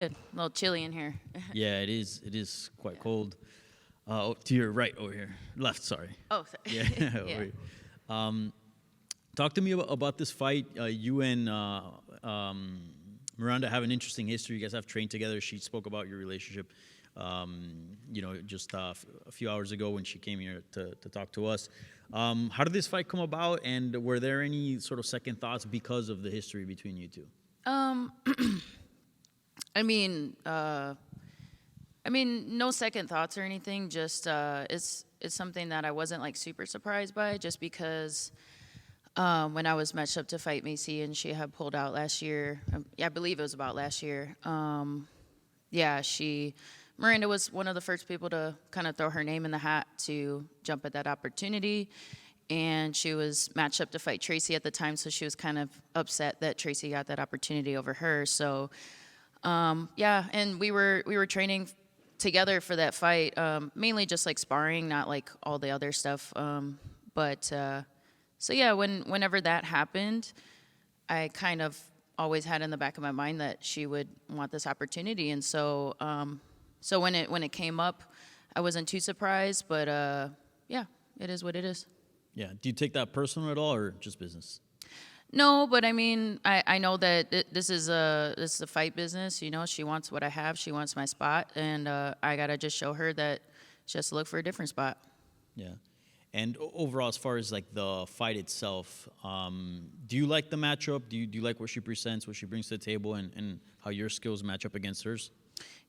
Good. A little chilly in here. Yeah, it is. It is quite cold. To your right over here, left. Sorry. Oh, sorry. Yeah. Yeah. over here. Talk to me about this fight. You and Miranda have an interesting history. You guys have trained together. She spoke about your relationship. Just a few hours ago when she came here to talk to us. How did this fight come about, and were there any sort of second thoughts because of the history between you two? Um, no second thoughts or anything. Just it's something that I wasn't like super surprised by, just because when I was matched up to fight Macy and she had pulled out last year. I believe it was about last year. Miranda was one of the first people to kind of throw her name in the hat to jump at that opportunity. And she was matched up to fight Tracy at the time, so she was kind of upset that Tracy got that opportunity over her. So, and we were training together for that fight, mainly just like sparring, not like all the other stuff. Whenever that happened, I kind of always had in the back of my mind that she would want this opportunity, and so when it came up, I wasn't too surprised. But it is what it is. Yeah. Do you take that personal at all, or just business? No, but I mean, I know that this is a fight business. You know, she wants what I have. She wants my spot, and I gotta just show her that she has to look for a different spot. Yeah. And overall, as far as like the fight itself, do you like the matchup? Do you like what she presents, what she brings to the table, and how your skills match up against hers?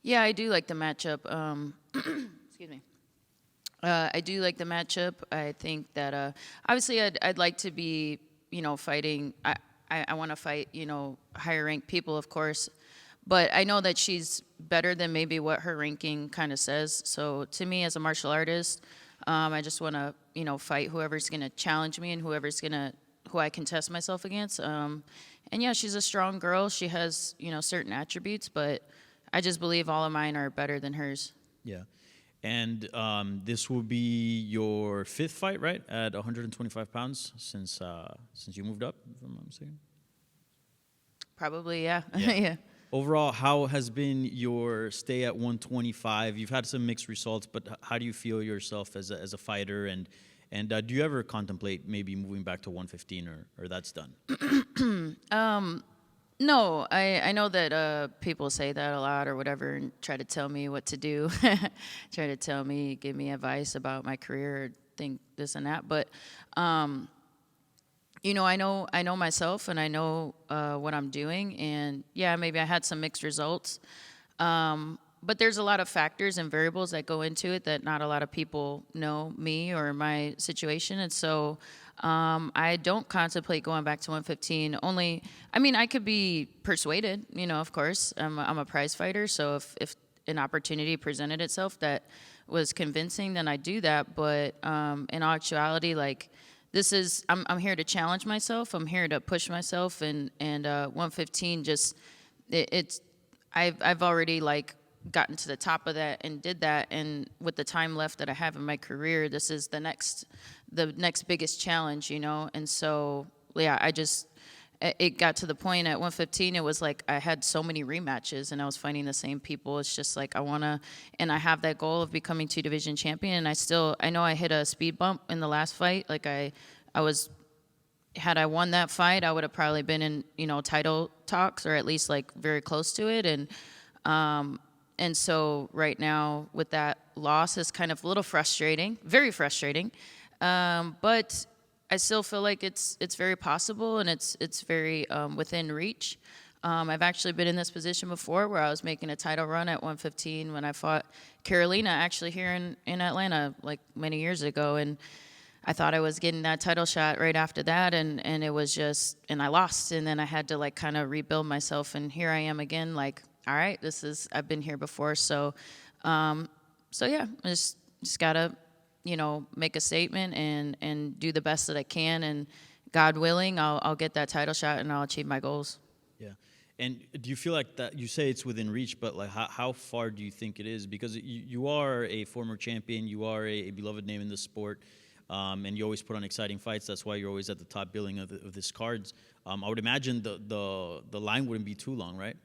Yeah, I do like the matchup. Excuse me. I do like the matchup. I think that obviously I'd like to be, fighting. I want to fight, higher ranked people, of course. But I know that she's better than maybe what her ranking kind of says. So to me, as a martial artist, I just want to, fight whoever's going to challenge me and who I can test myself against. And yeah, she's a strong girl. She has, certain attributes, but I just believe all of mine are better than hers. Yeah. And this will be your fifth fight, right? At 125 pounds since you moved up, if I'm not mistaken. Probably, yeah. Yeah. Yeah. Overall, how has been your stay at 125? You've had some mixed results, but how do you feel yourself as a fighter? And do you ever contemplate maybe moving back to 115, or that's done? No, I know that people say that a lot or whatever and try to tell me what to do, try to give me advice about my career or think this and that. But, I know myself and I know what I'm doing. And yeah, maybe I had some mixed results. But there's a lot of factors and variables that go into it that not a lot of people know me or my situation. And so I don't contemplate going back to 115. I could be persuaded, of course. I'm a prize fighter. So if an opportunity presented itself that was convincing, then I'd do that. But in all actuality, I'm here to challenge myself. I'm here to push myself. And 115 I've already gotten to the top of that and did that, and with the time left that I have in my career, this is the next biggest challenge, and so yeah, it got to the point at 115, it was like I had so many rematches and I was fighting the same people. It's just like I have that goal of becoming 2 division champion, and I know I hit a speed bump in the last fight. Had I won that fight, I would have probably been in title talks, or at least very close to it. And so right now with that loss is kind of a little frustrating, very frustrating. But I still feel like it's very possible, and it's very within reach. I've actually been in this position before where I was making a title run at 115 when I fought Carolina, actually here in Atlanta many years ago. And I thought I was getting that title shot right after that, and it was and I lost. And then I had to kind of rebuild myself, and here I am again, all right, I've been here before. So yeah, I just gotta, make a statement and do the best that I can, and God willing, I'll get that title shot and I'll achieve my goals. Yeah. And do you feel like that, you say it's within reach, but how far do you think it is? Because you are a former champion, you are a beloved name in the sport, and you always put on exciting fights. That's why you're always at the top billing of this cards. I would imagine the line wouldn't be too long, right?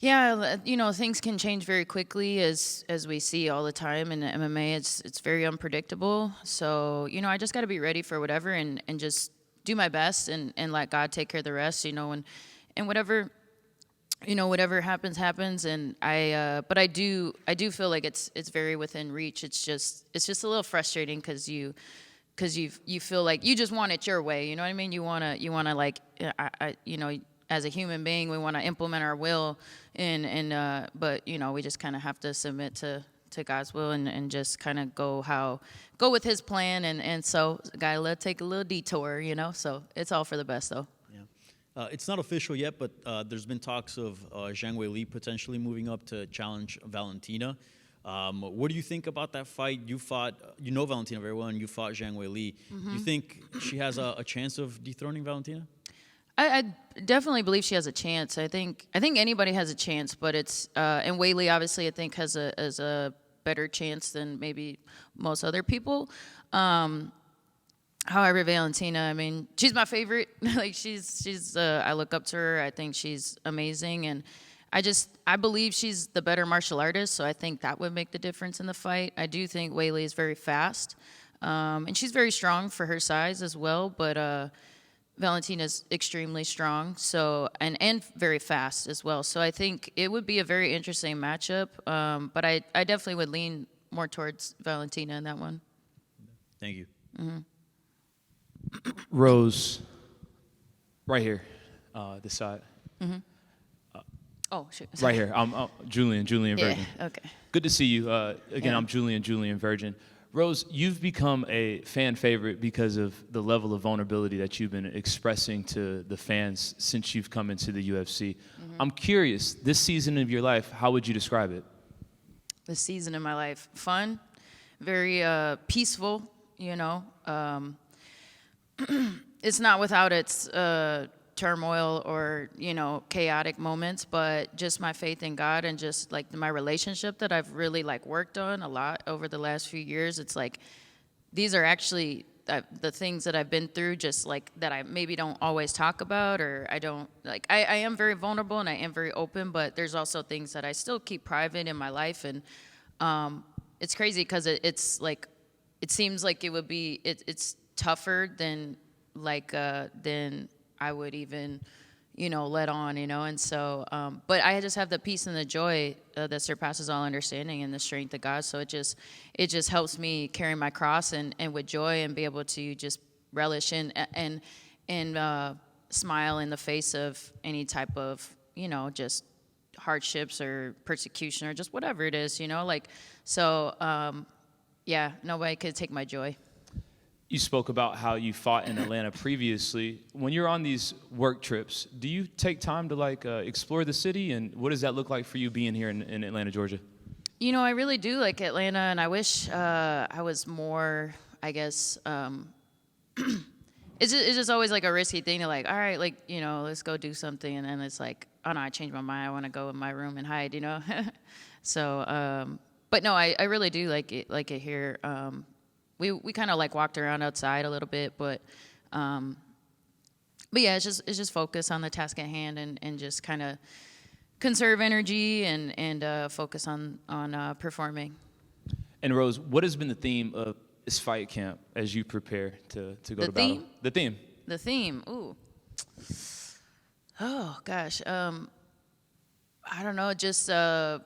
Yeah, things can change very quickly as we see all the time in the MMA. It's very unpredictable. So, I just got to be ready for whatever and just do my best and let God take care of the rest, and whatever, whatever happens. And but I do feel like it's very within reach. It's just a little frustrating because you feel like you just want it your way. You know what I mean? You want to like, as a human being, we want to implement our will, but we just kind of have to submit to God's will and just kind of go with His plan, and so gotta take a little detour, So it's all for the best, though. Yeah, it's not official yet, but there's been talks of Jang Lee potentially moving up to challenge Valentina. What do you think about that fight? You know Valentina very well, and you fought Jang Lee. You think she has a chance of dethroning Valentina? I definitely believe she has a chance. I think anybody has a chance, but it's and Weili obviously I think has a better chance than maybe most other people. However, Valentina, I mean, she's my favorite. Like she's I look up to her. I think she's amazing, and I believe she's the better martial artist. So I think that would make the difference in the fight. I do think Weili is very fast, and she's very strong for her size as well. But Valentina's extremely strong, so and very fast as well. So I think it would be a very interesting matchup. But I definitely would lean more towards Valentina in that one. Thank you. Mm-hmm. Rose, right here, this side. Mm-hmm. Oh, shoot. Right here. I'm Julian Virgin. Yeah, okay. Good to see you. Again, Yeah. I'm Julian Virgin. Rose, you've become a fan favorite because of the level of vulnerability that you've been expressing to the fans since you've come into the UFC. Mm-hmm. I'm curious, this season of your life, how would you describe it? This season of my life, fun, very peaceful, It's not without its turmoil or, chaotic moments, but just my faith in God and just like my relationship that I've really like worked on a lot over the last few years. It's like, these are actually the things that I've been through, just like that I maybe don't always talk about, or I don't like, I am very vulnerable and I am very open, but there's also things that I still keep private in my life. And it's crazy because it's like, it seems like it would be, it's tougher than I would even, let on, and so, but I just have the peace and the joy that surpasses all understanding and the strength of God. So it just helps me carry my cross and with joy and be able to just relish and smile in the face of any type of, just hardships or persecution or just whatever it is, so, yeah, nobody could take my joy. You spoke about how you fought in Atlanta previously. When you're on these work trips, do you take time to explore the city, and what does that look like for you being here in Atlanta, Georgia? I really do like Atlanta, and I wish I was more, I guess, it's just always like a risky thing to all right, let's go do something, and then it's like, oh no, I changed my mind, I want to go in my room and hide, So, but no, I really do like it here. We kind of walked around outside a little bit, but yeah, it's just focus on the task at hand and just kind of conserve energy and focus on performing. And Rose, what has been the theme of this fight camp as you prepare to go to battle? The theme. Ooh. Oh gosh. I don't know. Just the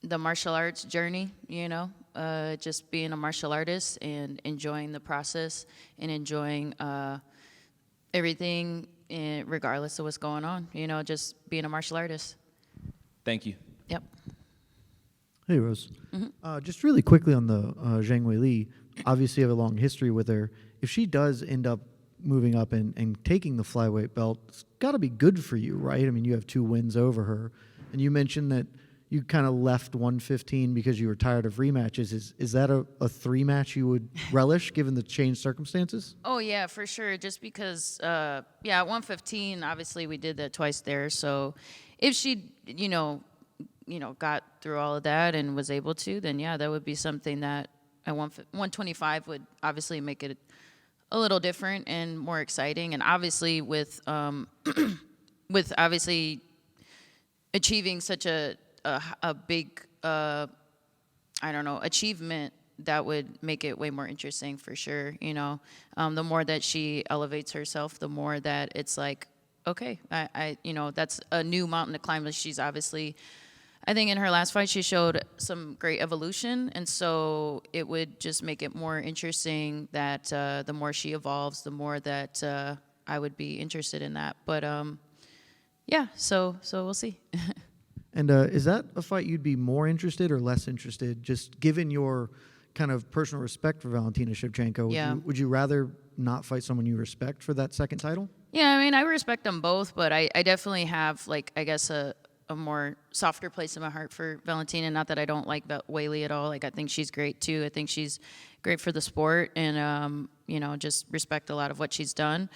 martial arts journey. Just being a martial artist and enjoying the process and enjoying everything regardless of what's going on, just being a martial artist. Thank you. Yep. Hey, Rose. Mm-hmm. Just really quickly on the Jang Lee, obviously you have a long history with her. If she does end up moving up and taking the flyweight belt, it's got to be good for you, right? I mean, you have 2 wins over her. And you mentioned that you kind of left 115 because you were tired of rematches. Is that a 3-match you would relish given the changed circumstances? Oh, yeah, for sure. Just because, at 115, obviously we did that twice there. So if she, got through all of that and was able to, then, yeah, that would be something that at 125 would obviously make it a little different and more exciting. And obviously with obviously achieving such a big, I don't know, achievement that would make it way more interesting for sure. You know, the more that she elevates herself, the more that it's like, okay, I you know, that's a new mountain to climb. She's obviously, I think in her last fight, she showed some great evolution. And so it would just make it more interesting that the more she evolves, the more that I would be interested in that. But yeah, so we'll see. And is that a fight you'd be more interested or less interested, just given your kind of personal respect for Valentina Shevchenko? Yeah. Would you rather not fight someone you respect for that second title? Yeah, I mean, I respect them both, but I definitely have, like, I guess a more softer place in my heart for Valentina. Not that I don't like Weili at all. Like, I think she's great too. I think she's great for the sport, and you know, just respect a lot of what she's done.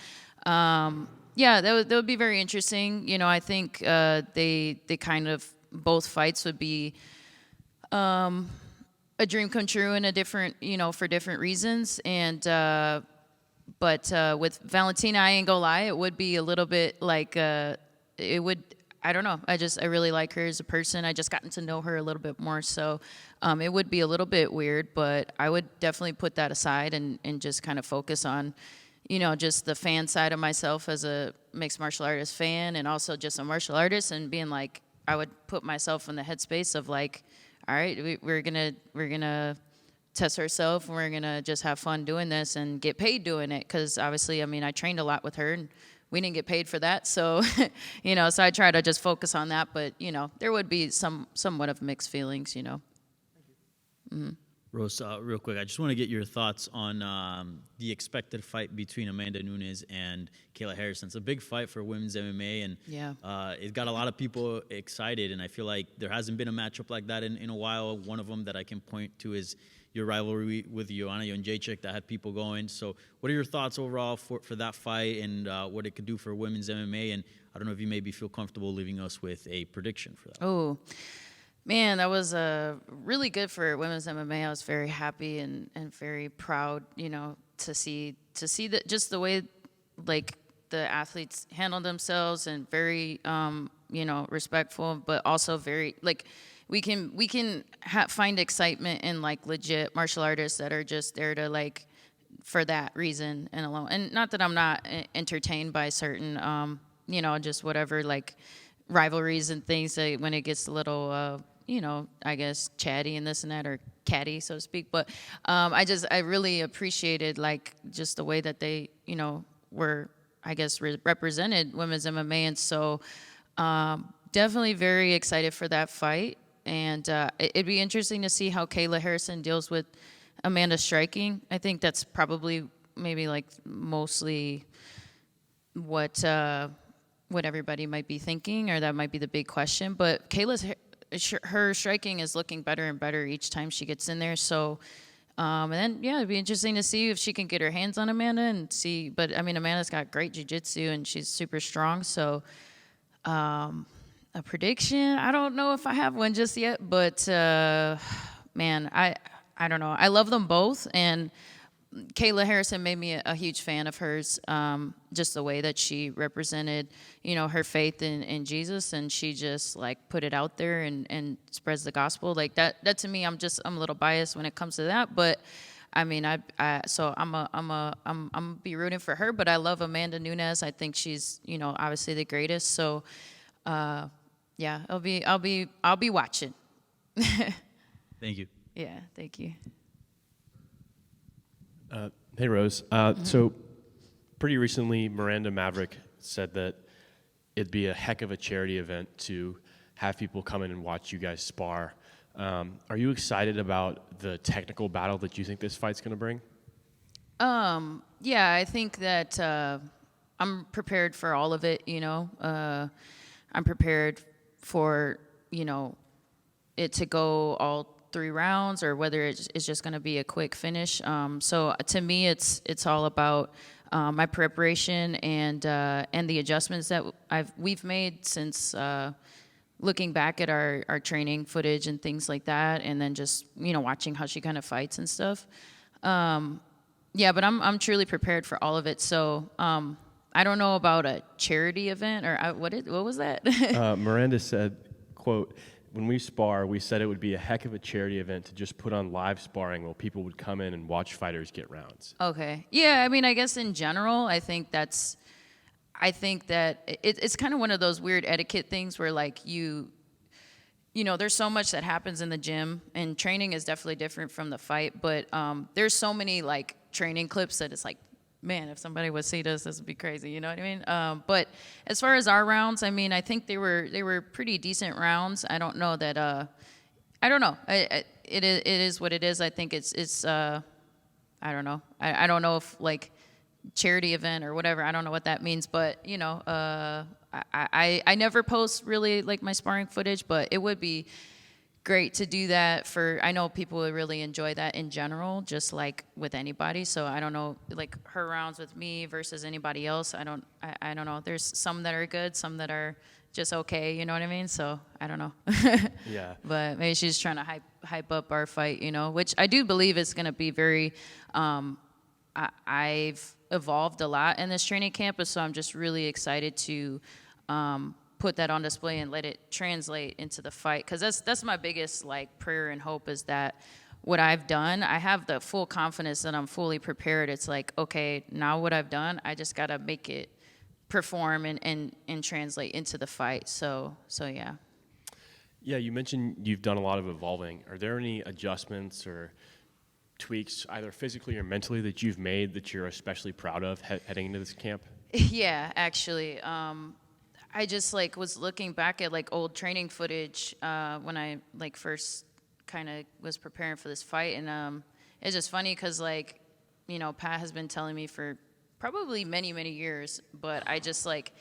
Yeah, that would be very interesting. You know, I think they kind of, both fights would be a dream come true in a different, you know, for different reasons. And but with Valentina, I ain't gonna lie, it would be a little bit like it would. I don't know. I really like her as a person. I just gotten to know her a little bit more, so it would be a little bit weird. But I would definitely put that aside and just kind of focus on, you know, just the fan side of myself as a mixed martial artist fan, and also just a martial artist, and being like, I would put myself in the headspace of like, all right, we're gonna test ourselves, and we're gonna just have fun doing this and get paid doing it. Because obviously, I mean, I trained a lot with her, and we didn't get paid for that. So, you know, so I try to just focus on that. But you know, there would be somewhat of mixed feelings, you know. Mm-hmm. Rose, real quick, I just want to get your thoughts on the expected fight between Amanda Nunes and Kayla Harrison. It's a big fight for women's MMA, and Yeah. It got a lot of people excited, and I feel like there hasn't been a matchup like that in a while. One of them that I can point to is your rivalry with Joanna Jędrzejczyk that had people going. So what are your thoughts overall for that fight, and what it could do for women's MMA? And I don't know if you maybe feel comfortable leaving us with a prediction for that. Oh, man, that was really good for women's MMA. I was very happy and very proud, you know, to see that, just the way like the athletes handled themselves, and very you know, respectful, but also very like we can find excitement in like legit martial artists that are just there to like for that reason and alone. And not that I'm not entertained by certain you know, just whatever like rivalries and things that when it gets a little you know, I guess chatty and this and that, or catty, so to speak. But I really appreciated like just the way that they, you know, were, I guess, represented women's MMA. And so definitely very excited for that fight. And it'd be interesting to see how Kayla Harrison deals with Amanda's striking. I think that's probably maybe like mostly what everybody might be thinking, or that might be the big question. But her striking is looking better and better each time she gets in there. So, and then, yeah, it'd be interesting to see if she can get her hands on Amanda and see. But, I mean, Amanda's got great jiu-jitsu, and she's super strong. So, a prediction, I don't know if I have one just yet. But, man, I don't know. I love them both. And Kayla Harrison made me a huge fan of hers, just the way that she represented, you know, her faith in Jesus, and she just like put it out there and spreads the gospel like that. That to me, I'm a little biased when it comes to that, but I mean, so I'm be rooting for her, but I love Amanda Nunes. I think she's, you know, obviously the greatest. So, yeah, I'll be watching. Thank you. Yeah, thank you. Hey, Rose. So pretty recently, Miranda Maverick said that it'd be a heck of a charity event to have people come in and watch you guys spar. Are you excited about the technical battle that you think this fight's going to bring? Yeah, I think that I'm prepared for all of it, you know. I'm prepared for, you know, it to go all 3 rounds, or whether it's just going to be a quick finish. So to me, it's all about my preparation and the adjustments that we've made since looking back at our training footage and things like that, and then just, you know, watching how she kind of fights and stuff. Yeah, but I'm truly prepared for all of it. So I don't know about a charity event, or what was that? Miranda said quote, when we spar, we said it would be a heck of a charity event to just put on live sparring where people would come in and watch fighters get rounds. Okay. Yeah, I mean, I guess in general, I think that it's kind of one of those weird etiquette things where like you know, there's so much that happens in the gym, and training is definitely different from the fight, but there's so many like training clips that it's like, man, if somebody would see this would be crazy. You know what I mean? But as far as our rounds, I mean, I think they were pretty decent rounds. I don't know that. I don't know. It is what it is. I think it's. I don't know. I don't know if like charity event or whatever. I don't know what that means. But you know, I never post really like my sparring footage, but it would be great to do that I know people would really enjoy that in general, just like with anybody. So I don't know, like her rounds with me versus anybody else. I don't know. There's some that are good, some that are just okay. You know what I mean? So I don't know. Yeah. But maybe she's trying to hype up our fight, you know, which I do believe is going to be very, I've evolved a lot in this training camp. So I'm just really excited to, put that on display and let it translate into the fight, because that's my biggest like prayer and hope, is that what I've done, I have the full confidence that I'm fully prepared. It's like, okay, now what I've done, I just gotta make it perform and translate into the fight. So yeah. Yeah, you mentioned you've done a lot of evolving. Are there any adjustments or tweaks, either physically or mentally, that you've made that you're especially proud of heading into this camp? Yeah, actually. I just like was looking back at like old training footage when I like first kind of was preparing for this fight, and it's just funny because like, you know, Pat has been telling me for probably many years, but I just like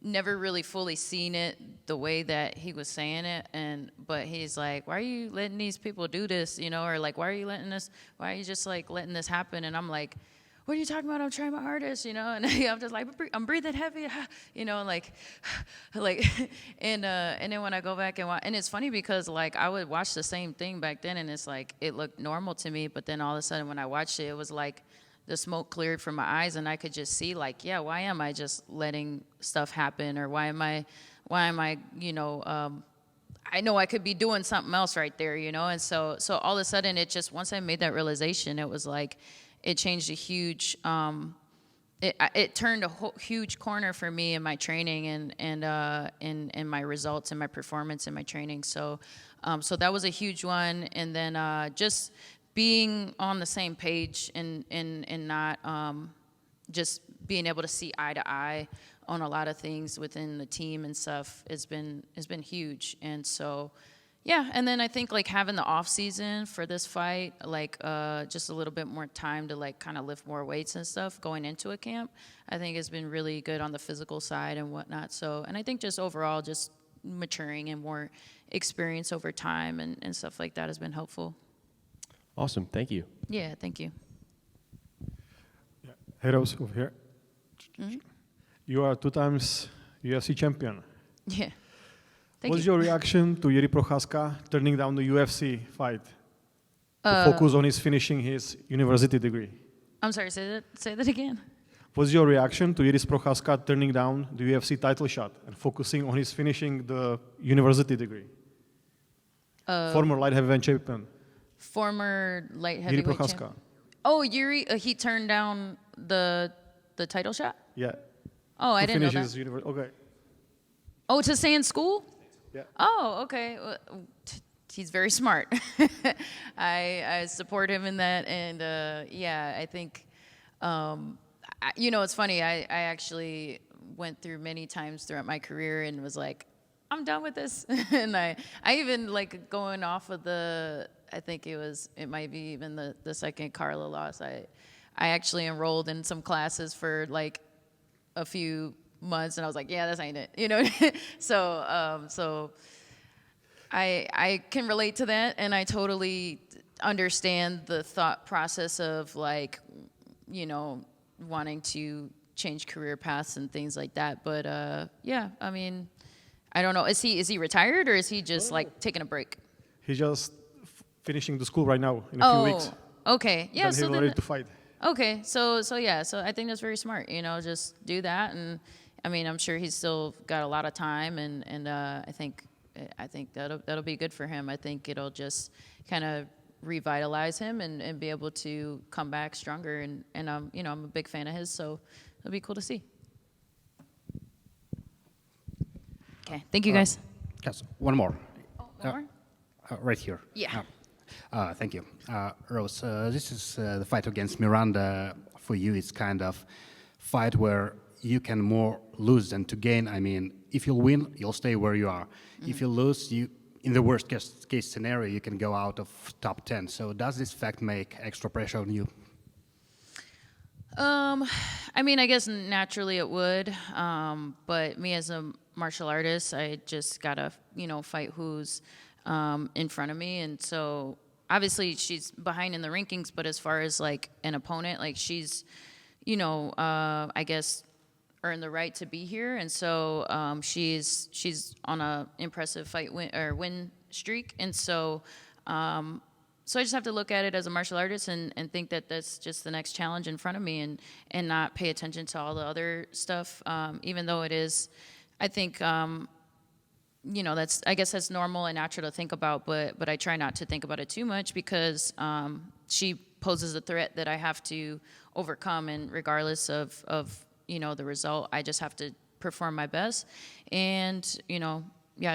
never really fully seen it the way that he was saying it. But he's like, why are you letting these people do this, you know, or like, why are you just like letting this happen? And I'm like, what are you talking about? I'm trying my hardest, you know, and I'm just like, I'm breathing heavy, you know, like, and then when I go back and watch, and it's funny because like I would watch the same thing back then, and it's like it looked normal to me, but then all of a sudden when I watched it, it was like the smoke cleared from my eyes, and I could just see like, yeah, why am I just letting stuff happen, or why am I, you know, I know I could be doing something else right there, you know, and so all of a sudden it just, once I made that realization, it was like, it changed a huge, it turned a huge corner for me in my training and in my results and my performance in my training. So that was a huge one. And then just being on the same page and not just being able to see eye to eye on a lot of things within the team and stuff has been huge. And so. Yeah, and then I think like having the off season for this fight, like just a little bit more time to like kind of lift more weights and stuff going into a camp, I think has been really good on the physical side and whatnot. So, and I think just overall, just maturing and more experience over time and stuff like that has been helpful. Awesome, thank you. Yeah, thank you. Yeah. Hey, Rose, over here. Mm-hmm. You are 2 times UFC champion. Yeah. What's your reaction to Yuri Prohaskca turning down the UFC fight to focus on his finishing his university degree? I'm sorry, say that again. What's your reaction to Yuri Prohaskca turning down the UFC title shot and focusing on his finishing the university degree? Former light heavyweight champion. Former light heavyweight Yuri Prohaskca. champion. Oh, Yuri, he turned down the title shot? Yeah. Oh, I didn't know that. Okay. Oh, to stay in school? Yeah. Oh, okay. Well, he's very smart. I support him in that, and yeah, I think, you know, it's funny. I actually went through many times throughout my career and was like, I'm done with this, and I even like going off of I think it might be even the second Carla loss. I actually enrolled in some classes for like a few months, and I was like, yeah, this ain't it, you know. So I can relate to that, and I totally understand the thought process of like, you know, wanting to change career paths and things like that. But yeah, I mean, I don't know. Is he retired, or is he just like taking a break? He's just finishing the school right now in a few weeks. Okay. Yeah. Then So he's ready to fight. Okay. So yeah. So I think that's very smart. You know, just do that, and I mean, I'm sure he's still got a lot of time, and I think I think that'll be good for him. I think it'll just kind of revitalize him and be able to come back stronger. And I'm a big fan of his, so it'll be cool to see. Okay, thank you guys. Yes, one more. Oh, one more? Right here. Yeah. Thank you. Rose, this is the fight against Miranda. For you, it's kind of fight where you can more lose than to gain. I mean, if you'll win, you'll stay where you are. If you lose, in the worst case scenario, you can go out of top 10. So does this fact make extra pressure on you? I mean, I guess naturally it would. But me as a martial artist, I just gotta, fight who's in front of me. And so obviously she's behind in the rankings, but as far as like an opponent, like she's, I guess earned the right to be here. And so she's on a impressive win streak. And so so I just have to look at it as a martial artist and think that that's just the next challenge in front of me and not pay attention to all the other stuff, even though it is, I think, I guess that's normal and natural to think about, but I try not to think about it too much because she poses a threat that I have to overcome, and regardless of the result, I just have to perform my best and,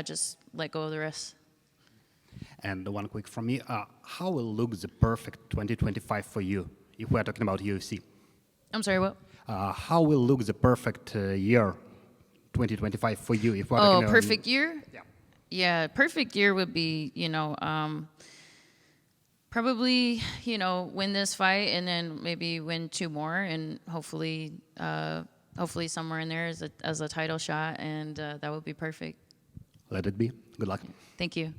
just let go of the rest. And one quick from me, how will look the perfect 2025 for you, if we're talking about UFC? I'm sorry, what? How will look the perfect year 2025 for you, if we're talking perfect year? Yeah. Yeah, perfect year would be, probably, win this fight and then maybe win 2 more, and hopefully somewhere in there as a title shot, and that would be perfect. Let it be. Good luck. Thank you.